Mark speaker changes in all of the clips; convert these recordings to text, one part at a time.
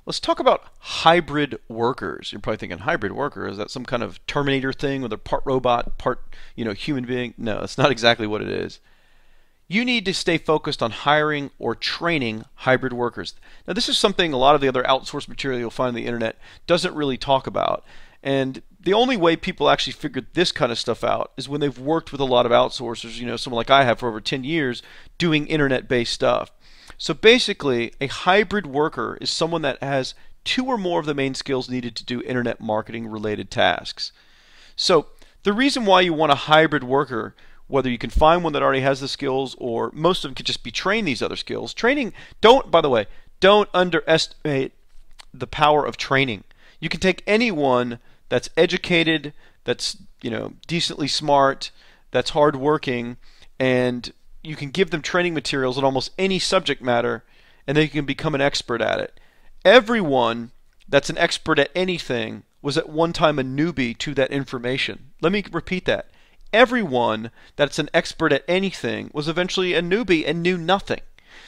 Speaker 1: Let's talk about hybrid workers. You're probably thinking hybrid worker, is that some kind of Terminator thing where they're part robot, part, human being? No, that's not exactly what it is. You need to stay focused on hiring or training hybrid workers. Now, this is something a lot of the other outsourced material you'll find on the internet doesn't really talk about. And the only way people actually figure this kind of stuff out is when they've worked with a lot of outsourcers, someone like I have for over 10 years doing internet-based stuff. So basically, a hybrid worker is someone that has two or more of the main skills needed to do internet marketing related tasks. So the reason why you want a hybrid worker, whether you can find one that already has the skills or most of them could just be trained these other skills. Training, by the way, don't underestimate the power of training. You can take anyone that's educated, that's, decently smart, that's hardworking, and you can give them training materials on almost any subject matter, and they can become an expert at it. Everyone that's an expert at anything was at one time a newbie to that information. Let me repeat that. Everyone that's an expert at anything was eventually a newbie and knew nothing.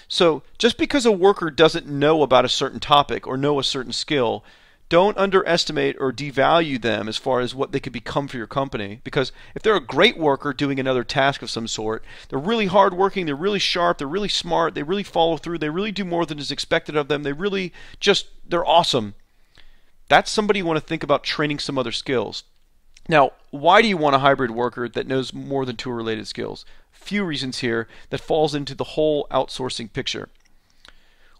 Speaker 1: So just because a worker doesn't know about a certain topic or know a certain skill, don't underestimate or devalue them as far as what they could become for your company. Because if they're a great worker doing another task of some sort, they're really hardworking, they're really sharp, they're really smart, they really follow through, they really do more than is expected of them, they're awesome. That's somebody you want to think about training some other skills. Now, why do you want a hybrid worker that knows more than two related skills? Few reasons here that falls into the whole outsourcing picture.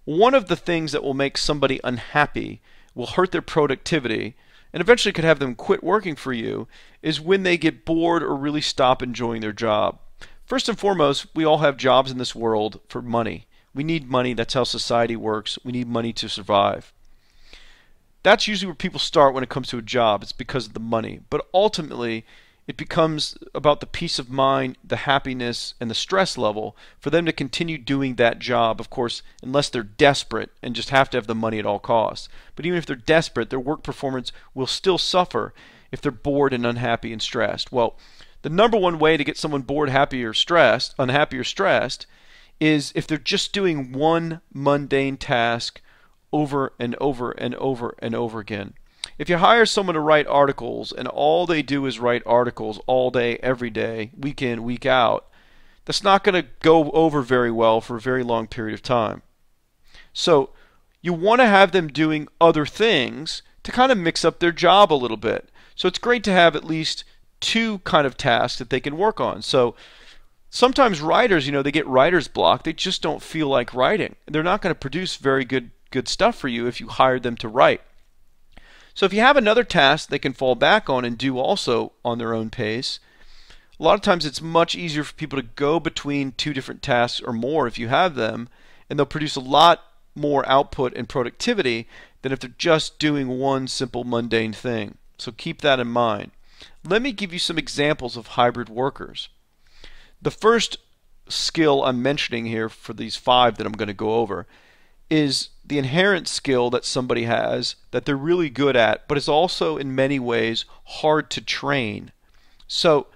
Speaker 1: One of the things that will make somebody unhappy, will hurt their productivity, and eventually could have them quit working for you, is when they get bored or really stop enjoying their job. First and foremost, we all have jobs in this world for money. We need money. That's how society works. We need money to survive. That's usually where people start when it comes to a job. It's because of the money. But ultimately, it becomes about the peace of mind, the happiness, and the stress level for them to continue doing that job, of course, unless they're desperate and just have to have the money at all costs. But even if they're desperate, their work performance will still suffer if they're bored and unhappy and stressed. Well, the number one way to get someone bored, unhappy, or stressed, is if they're just doing one mundane task over and over and over and over again. If you hire someone to write articles and all they do is write articles all day, every day, week in, week out, that's not going to go over very well for a very long period of time. So you want to have them doing other things to kind of mix up their job a little bit. So it's great to have at least two kind of tasks that they can work on. So sometimes writers, they get writer's block. They just don't feel like writing. They're not going to produce very good stuff for you if you hired them to write. So if you have another task they can fall back on and do also on their own pace, a lot of times it's much easier for people to go between two different tasks or more if you have them, and they'll produce a lot more output and productivity than if they're just doing one simple mundane thing. So keep that in mind. Let me give you some examples of hybrid workers. The first skill I'm mentioning here for these 5 that I'm going to go over is the inherent skill that somebody has that they're really good at, but is also in many ways hard to train. So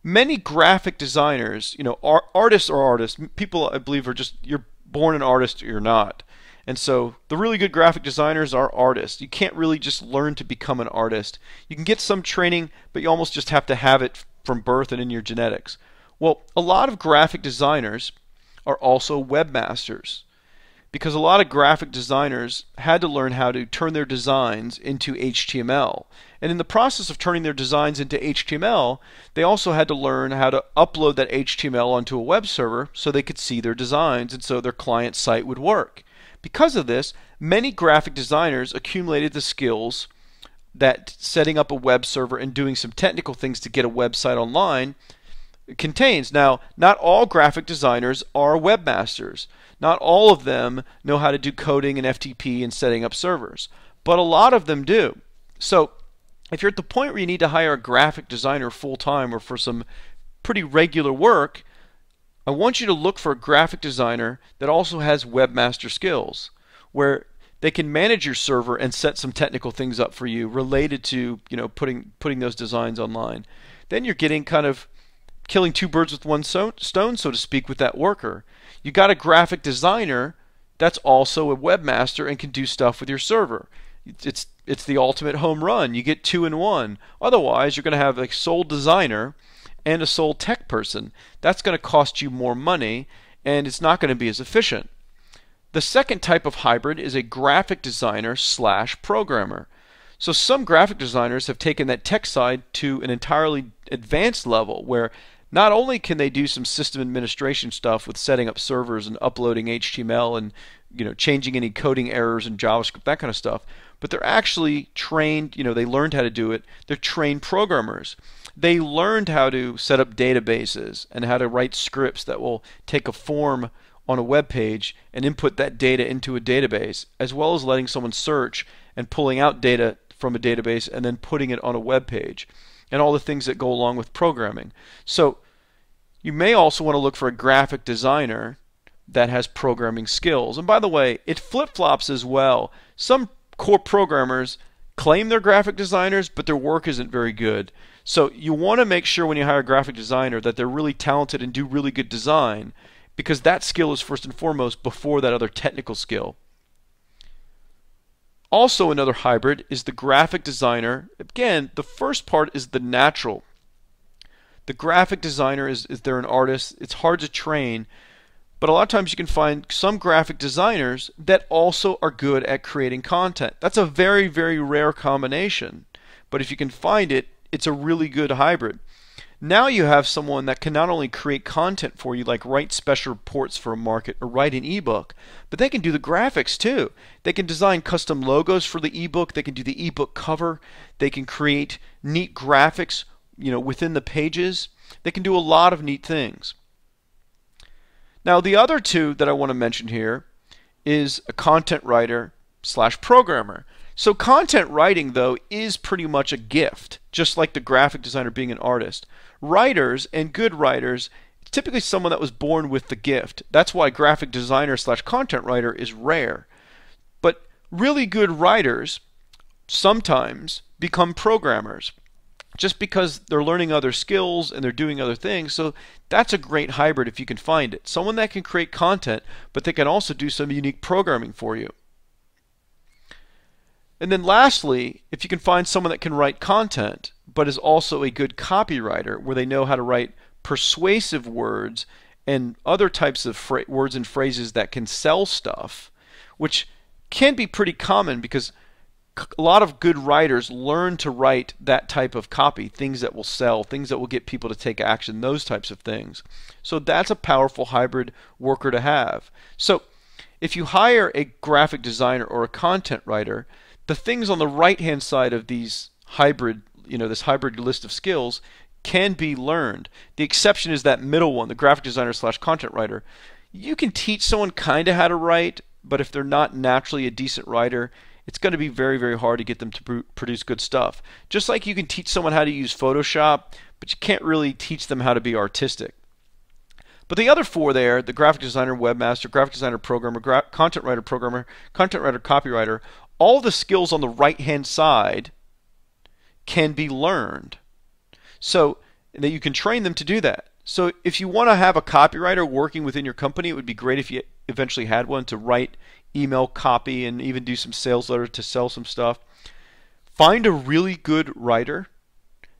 Speaker 1: many graphic designers, artists are artists. People, I believe, are just, you're born an artist or you're not. And so the really good graphic designers are artists. You can't really just learn to become an artist. You can get some training, but you almost just have to have it from birth and in your genetics. Well, a lot of graphic designers are also webmasters, because a lot of graphic designers had to learn how to turn their designs into HTML. And in the process of turning their designs into HTML, they also had to learn how to upload that HTML onto a web server so they could see their designs and so their client site would work. Because of this, many graphic designers accumulated the skills that setting up a web server and doing some technical things to get a website online contains. Now, not all graphic designers are webmasters. Not all of them know how to do coding and FTP and setting up servers, but a lot of them do. So if you're at the point where you need to hire a graphic designer full-time or for some pretty regular work, I want you to look for a graphic designer that also has webmaster skills, where they can manage your server and set some technical things up for you related to putting those designs online. Then you're getting kind of killing two birds with one stone, so to speak, with that worker. You got a graphic designer that's also a webmaster and can do stuff with your server. It's the ultimate home run. You get two in one. Otherwise, you're going to have a sole designer and a sole tech person. That's going to cost you more money, and it's not going to be as efficient. The second type of hybrid is a graphic designer slash programmer. So some graphic designers have taken that tech side to an entirely advanced level where not only can they do some system administration stuff with setting up servers and uploading HTML and changing any coding errors in JavaScript, that kind of stuff, but they're actually trained, they learned how to do it. They're trained programmers. They learned how to set up databases and how to write scripts that will take a form on a web page and input that data into a database, as well as letting someone search and pulling out data from a database and then putting it on a web page, and all the things that go along with programming. So you may also want to look for a graphic designer that has programming skills. And by the way, it flip-flops as well. Some core programmers claim they're graphic designers, but their work isn't very good. So you want to make sure when you hire a graphic designer that they're really talented and do really good design, because that skill is first and foremost before that other technical skill. Also, another hybrid is the graphic designer. Again, the first part is the natural. The graphic designer is they're an artist. It's hard to train, but a lot of times you can find some graphic designers that also are good at creating content. That's a very, very rare combination, but if you can find it, it's a really good hybrid. Now you have someone that can not only create content for you, like write special reports for a market or write an ebook, but they can do the graphics too. They can design custom logos for the ebook. They can do the ebook cover. They can create neat graphics, within the pages. They can do a lot of neat things. Now the other two that I want to mention here is a content writer slash programmer. So content writing, though, is pretty much a gift, just like the graphic designer being an artist. Writers and good writers, typically someone that was born with the gift. That's why graphic designer slash content writer is rare. But really good writers sometimes become programmers just because they're learning other skills and they're doing other things. So that's a great hybrid if you can find it. Someone that can create content, but they can also do some unique programming for you. And then lastly, if you can find someone that can write content, but is also a good copywriter, where they know how to write persuasive words and other types of words and phrases that can sell stuff, which can be pretty common because a lot of good writers learn to write that type of copy, things that will sell, things that will get people to take action, those types of things. So that's a powerful hybrid worker to have. So if you hire a graphic designer or a content writer, the things on the right-hand side of these hybrid, this hybrid list of skills can be learned. The exception is that middle one, the graphic designer slash content writer. You can teach someone kind of how to write, but if they're not naturally a decent writer, it's going to be very, very hard to get them to produce good stuff. Just like you can teach someone how to use Photoshop, but you can't really teach them how to be artistic. But the other four there, the graphic designer, webmaster, graphic designer, programmer, content writer, copywriter, all the skills on the right-hand side can be learned. So that you can train them to do that. So if you want to have a copywriter working within your company, it would be great if you eventually had one to write email copy and even do some sales letters to sell some stuff. Find a really good writer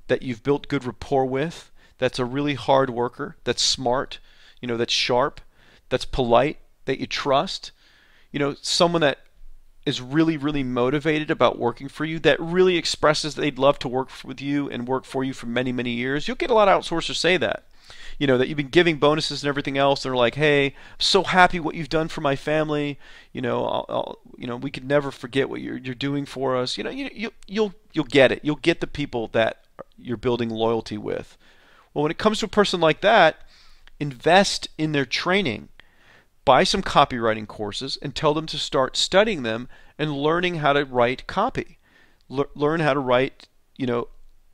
Speaker 1: that you've built good rapport with, that's a really hard worker, that's smart, that's sharp, that's polite, that you trust. Someone that is really, really motivated about working for you, that really expresses they'd love to work with you and work for you for many, many years. You'll get a lot of outsourcers say that. That you've been giving bonuses and everything else. They're like, hey, I'm so happy what you've done for my family. We could never forget what you're doing for us. You'll get it. You'll get the people that you're building loyalty with. Well, when it comes to a person like that, invest in their training. Buy some copywriting courses and tell them to start studying them and learning how to write copy. Learn how to write,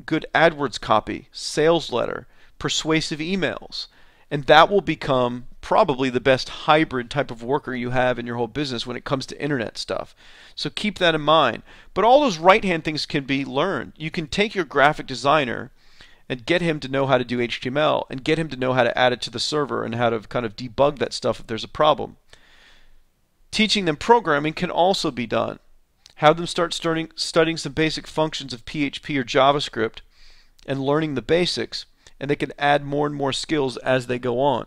Speaker 1: good AdWords copy, sales letter, persuasive emails. And that will become probably the best hybrid type of worker you have in your whole business when it comes to internet stuff. So keep that in mind. But all those right-hand things can be learned. You can take your graphic designer and get him to know how to do HTML and get him to know how to add it to the server and how to kind of debug that stuff if there's a problem. Teaching them programming can also be done. Have them start studying some basic functions of PHP or JavaScript and learning the basics, and they can add more and more skills as they go on.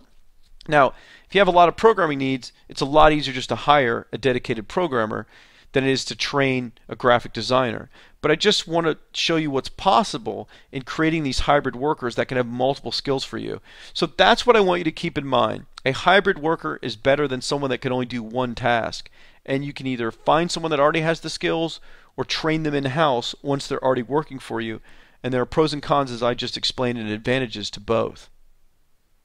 Speaker 1: Now, if you have a lot of programming needs, it's a lot easier just to hire a dedicated programmer than it is to train a graphic designer. But I just want to show you what's possible in creating these hybrid workers that can have multiple skills for you. So that's what I want you to keep in mind. A hybrid worker is better than someone that can only do one task. And you can either find someone that already has the skills or train them in-house once they're already working for you. And there are pros and cons, as I just explained, and advantages to both.